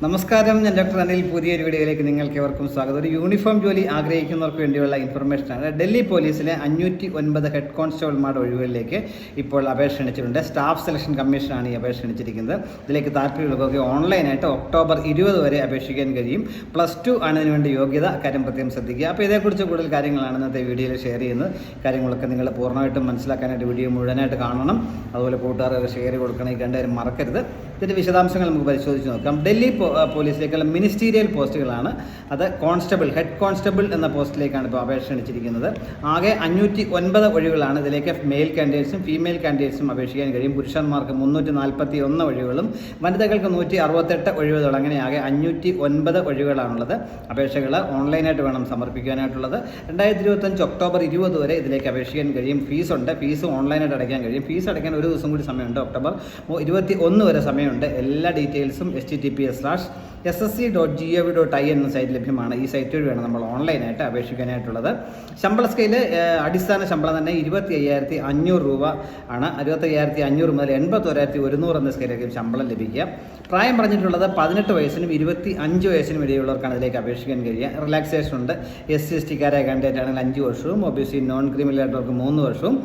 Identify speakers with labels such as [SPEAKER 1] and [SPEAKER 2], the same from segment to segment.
[SPEAKER 1] നമസ്കാരം, ഞാൻ ഡോക്ടർ അനിൽ. പുതിയൊരു വീഡിയോയിലേക്ക് നിങ്ങൾക്ക് ഏവർക്കും സ്വാഗതം. ഒരു യൂണിഫോം ജോലി ആഗ്രഹിക്കുന്നവർക്ക് വേണ്ടിയുള്ള ഇൻഫർമേഷനാണ്. ഡൽഹി പോലീസിലെ 509 ഹെഡ് കോൺസ്റ്റബിൾമാരുടെ ഒഴിവുകളിലേക്ക് ഇപ്പോൾ അപേക്ഷ ക്ഷണിച്ചിട്ടുണ്ട്. സ്റ്റാഫ് സെലക്ഷൻ കമ്മീഷനാണ് ഈ അപേക്ഷ ക്ഷണിച്ചിരിക്കുന്നത്. ഇതിലേക്ക് താല്പര്യമുള്ളവർക്ക് ഓൺലൈനായിട്ട് ഒക്ടോബർ 20 വരെ അപേക്ഷിക്കാൻ കഴിയും. +2 ആണ് ഇതിനുവേണ്ടി യോഗ്യത. കാര്യം പ്രത്യേകം ശ്രദ്ധിക്കുക. അപ്പോൾ ഇതേക്കുറിച്ച് കൂടുതൽ കാര്യങ്ങളാണ് ഇന്നത്തെ വീഡിയോയിൽ ഷെയർ ചെയ്യുന്നത്. കാര്യങ്ങളൊക്കെ നിങ്ങൾ പൂർണ്ണമായിട്ടും മനസ്സിലാക്കാനായിട്ട് വീഡിയോ മുഴുവനായിട്ട് കാണണം. അതുപോലെ കൂട്ടുകാർക്ക് ഷെയർ കൊടുക്കണം. ഈ രണ്ടുപേരും മറക്കരുത്. ഇതിൻ്റെ വിശദാംശങ്ങൾ നമുക്ക് പരിശോധിച്ച് നോക്കാം. ഡൽഹി പോലീസിലേക്കുള്ള മിനിസ്റ്റീരിയൽ പോസ്റ്റുകളാണ്. അത് കോൺസ്റ്റബിൾ, ഹെഡ് കോൺസ്റ്റബിൾ എന്ന പോസ്റ്റിലേക്കാണ് ഇപ്പോൾ അപേക്ഷ ക്ഷണിച്ചിരിക്കുന്നത്. ആകെ 509 ഒഴിവുകളാണ്. ഇതിലേക്ക് മെയിൽ കാൻഡിഡേറ്റ്സും ഫീമെയിൽ കാൻഡിഡേറ്റ്സും അപേക്ഷിക്കാൻ കഴിയും. പുരുഷന്മാർക്ക് 341 ഒഴിവുകളും വനിതകൾക്ക് 168 ഒഴിവുകൾ. അങ്ങനെ ആകെ 509 ഒഴിവുകളാണുള്ളത്. അപേക്ഷകൾ ഓൺലൈനായിട്ട് വേണം സമർപ്പിക്കാനായിട്ടുള്ളത്. 2025 ഒക്ടോബർ 20 വരെ ഇതിലേക്ക് അപേക്ഷിക്കാൻ കഴിയും. ഫീസുണ്ട്. ഫീസ് ഓൺലൈനായിട്ട് അടയ്ക്കാൻ കഴിയും. ഫീസ് അടയ്ക്കാൻ ഒരു ദിവസം കൂടി സമയമുണ്ട്. ഒക്ടോബർ 21 വരെ സമയമുണ്ട്. എല്ലാ ഡീറ്റെയിൽസും https:/ssc.gov.in എന്ന സൈറ്റ് ലഭ്യമാണ്. ഈ സൈറ്റ് വഴി വേണം നമ്മൾ ഓൺലൈനായിട്ട് അപേക്ഷിക്കാനായിട്ടുള്ളത്. ശമ്പള സ്കെയില് അടിസ്ഥാന ശമ്പളം തന്നെ 25,500 രൂപ ആണ്. 65,500 മുതൽ 81,100 എന്ന സ്കെയിലായിരിക്കും ശമ്പളം ലഭിക്കുക. പ്രായം പറഞ്ഞിട്ടുള്ളത് 18 വയസ്സിനും 25 വയസ്സിനും ഇടയിലുള്ളവർക്കാണ് ഇതിലേക്ക് അപേക്ഷിക്കാൻ കഴിയുക. റിലാക്സേഷൻ ഉണ്ട്. SC/ST കാൻഡിഡേറ്റ് ആണെങ്കിൽ 5 വർഷവും, OBC നോൺ ക്രിമിനൽ ആയിട്ടുള്ളവർക്ക് 3 വർഷവും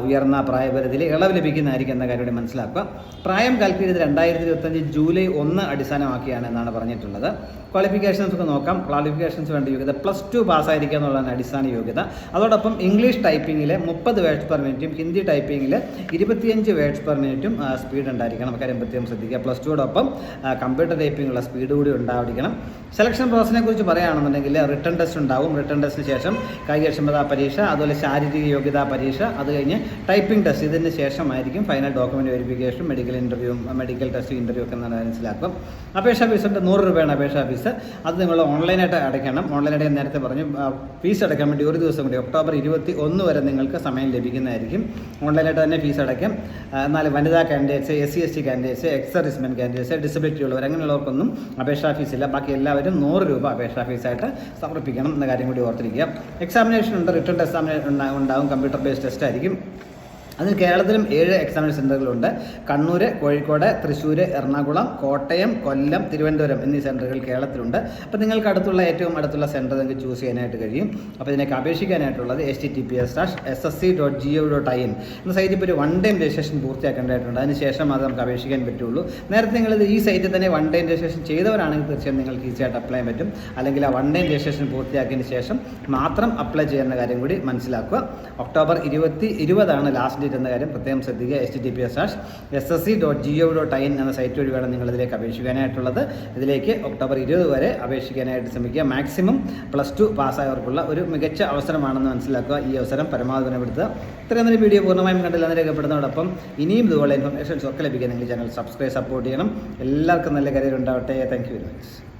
[SPEAKER 1] ഉയർന്ന പ്രായപരിധിയിൽ ഇളവ് ലഭിക്കുന്നതായിരിക്കും എന്ന കാര്യം മനസ്സിലാക്കുക. പ്രായം കാൽക്കുലേറ്റ് 2025 ജൂലൈ 1 അടിസ്ഥാനമാക്കിയാണ് എന്നാണ് പറഞ്ഞിട്ടുള്ളത്. ക്വാളിഫിക്കേഷൻസ് ഒക്കെ നോക്കാം. ക്വാളിഫിക്കേഷൻസ് വേണ്ട യോഗ്യത +2 പാസ്സായിരിക്കുക എന്നുള്ളതാണ് അടിസ്ഥാന യോഗ്യത. അതോടൊപ്പം ഇംഗ്ലീഷ് ടൈപ്പിങ്ങിൽ 30 വേർഡ്സ് പെർ മിനിറ്റും ഹിന്ദി ടൈപ്പിങ്ങിൽ 25 വേർഡ്സ് പെർ മിനിറ്റും സ്പീഡ് ഉണ്ടായിരിക്കണം. കാര്യം പ്രത്യേകം ശ്രദ്ധിക്കുക. +2യോടൊപ്പം കമ്പ്യൂട്ടർ ടൈപ്പിങ്ങുള്ള സ്പീഡ് കൂടി ഉണ്ടായിരിക്കണം. സെലക്ഷൻ പ്രോസസിനെ കുറിച്ച് പറയുകയാണെന്നുണ്ടെങ്കിൽ റിട്ടൺ ടെസ്റ്റ് ഉണ്ടാവും. റിട്ടൺ ടെസ്റ്റിന് ശേഷം കായികക്ഷമതാ പരീക്ഷ, അതുപോലെ ശാരീരിക യോഗ്യതാ പരീക്ഷ, അത് കഴിഞ്ഞ് ടൈപ്പിംഗ് ടെസ്റ്റ്. ഇതിന് ശേഷമായിരിക്കും final document verification, medical test, interview ഒക്കെ മനസ്സിലാക്കും. അപേക്ഷാ ഫീസ് ഉണ്ട്. 100 രൂപയാണ് അപേക്ഷാ ഫീസ്. അത് നിങ്ങൾ ഓൺലൈനായിട്ട് അടയ്ക്കണം. ഓൺലൈനായിട്ട് നേരത്തെ പറഞ്ഞു. ഫീസ് അടയ്ക്കാൻ വേണ്ടി ഒരു ദിവസം കൂടി ഒക്ടോബർ 21 വരെ നിങ്ങൾക്ക് സമയം ലഭിക്കുന്നതായിരിക്കും. ഓൺലൈനായിട്ട് തന്നെ ഫീസ് അടയ്ക്കാം. എന്നാൽ വനിതാ candidates, SC/ST candidates, ex servicemen candidates, disability ഉള്ളവർ, അങ്ങനെയുള്ളവർക്കൊന്നും അപേക്ഷാ ഫീസില്ല. ബാക്കി എല്ലാവരും 100 രൂപ അപേക്ഷാ ഫീസായിട്ട് സമർപ്പിക്കണം എന്ന കാര്യം കൂടി ഓർത്തിരിക്കുക. എക്സാമിനേഷൻ ഉണ്ട്. റിട്ടൺ എക്സാമിനേഷൻ ഉണ്ടാവും. കമ്പ്യൂട്ടർ ബേസ്ഡ് ടെസ്റ്റ് ആയിരിക്കും. അതിന് കേരളത്തിലും 7 എക്സാമിനേഷൻ സെൻ്ററുകളുണ്ട്. കണ്ണൂർ, കോഴിക്കോട്, തൃശ്ശൂർ, എറണാകുളം, കോട്ടയം, കൊല്ലം, തിരുവനന്തപുരം എന്നീ സെൻ്ററുകൾ കേരളത്തിലുണ്ട്. അപ്പോൾ നിങ്ങൾക്ക് ഏറ്റവും അടുത്തുള്ള സെൻറ്റർ നിങ്ങൾക്ക് ചൂസ് ചെയ്യാനായിട്ട് കഴിയും. അപ്പോൾ ഇതിനൊക്കെ അപേക്ഷിക്കാനായിട്ടുള്ളത് https:/ssc.gov.in എന്ന സൈറ്റിൽ ഇപ്പോൾ ഒരു 1 ടൈം രജിസ്ട്രേഷൻ പൂർത്തിയാക്കേണ്ടതായിട്ടുണ്ട്. അതിനുശേഷം അത് നമുക്ക് അപേക്ഷിക്കാൻ പറ്റുള്ളൂ. നേരത്തെ നിങ്ങളിത് ഈ സൈറ്റിൽ തന്നെ 1 ടൈം രജിസ്ട്രേഷൻ ചെയ്തവരാണെങ്കിൽ തീർച്ചയായും നിങ്ങൾക്ക് ഈസിയായിട്ട് അപ്ലൈ ചെയ്യാൻ പറ്റും. അല്ലെങ്കിൽ ആ 1 ടൈം രജിസ്ട്രേഷൻ പൂർത്തിയാക്കിയതിന് ശേഷം മാത്രം അപ്ലൈ ചെയ്യുന്ന കാര്യം കൂടി മനസ്സിലാക്കുക. ഒക്ടോബർ 20 ലാസ്റ്റ് ഡേറ്റ് എന്ന കാര്യം പ്രത്യേകം ശ്രദ്ധിക്കുക. https:/ssc.gov.in എന്ന സൈറ്റ് വഴി വേണം നിങ്ങളിതിലേക്ക് അപേക്ഷിക്കാനായിട്ടുള്ളത്. ഇതിലേക്ക് ഒക്ടോബർ 20 വരെ അപേക്ഷിക്കാനായിട്ട് ശ്രമിക്കുക. മാക്സിമം +2 പാസ്സായവർക്കുള്ള ഒരു മികച്ച അവസരമാണെന്ന് മനസ്സിലാക്കുക. ഈ അവസരം പരമാവധി വിനപ്പെടുത്തുക. ഇത്രയും നല്ല വീഡിയോ പൂർണ്ണമായും കണ്ടില്ല എന്ന് രേഖപ്പെടുന്നതോടൊപ്പം ഇനിയും ഇതുപോലെ ഇൻഫർമേഷൻസ് ഒക്കെ ലഭിക്കാൻ നിങ്ങൾ ചാനൽ സപ്പോർട്ട് ചെയ്യണം. എല്ലാവർക്കും നല്ല കരിയർ ഉണ്ടാവട്ടെ. Thank you very much.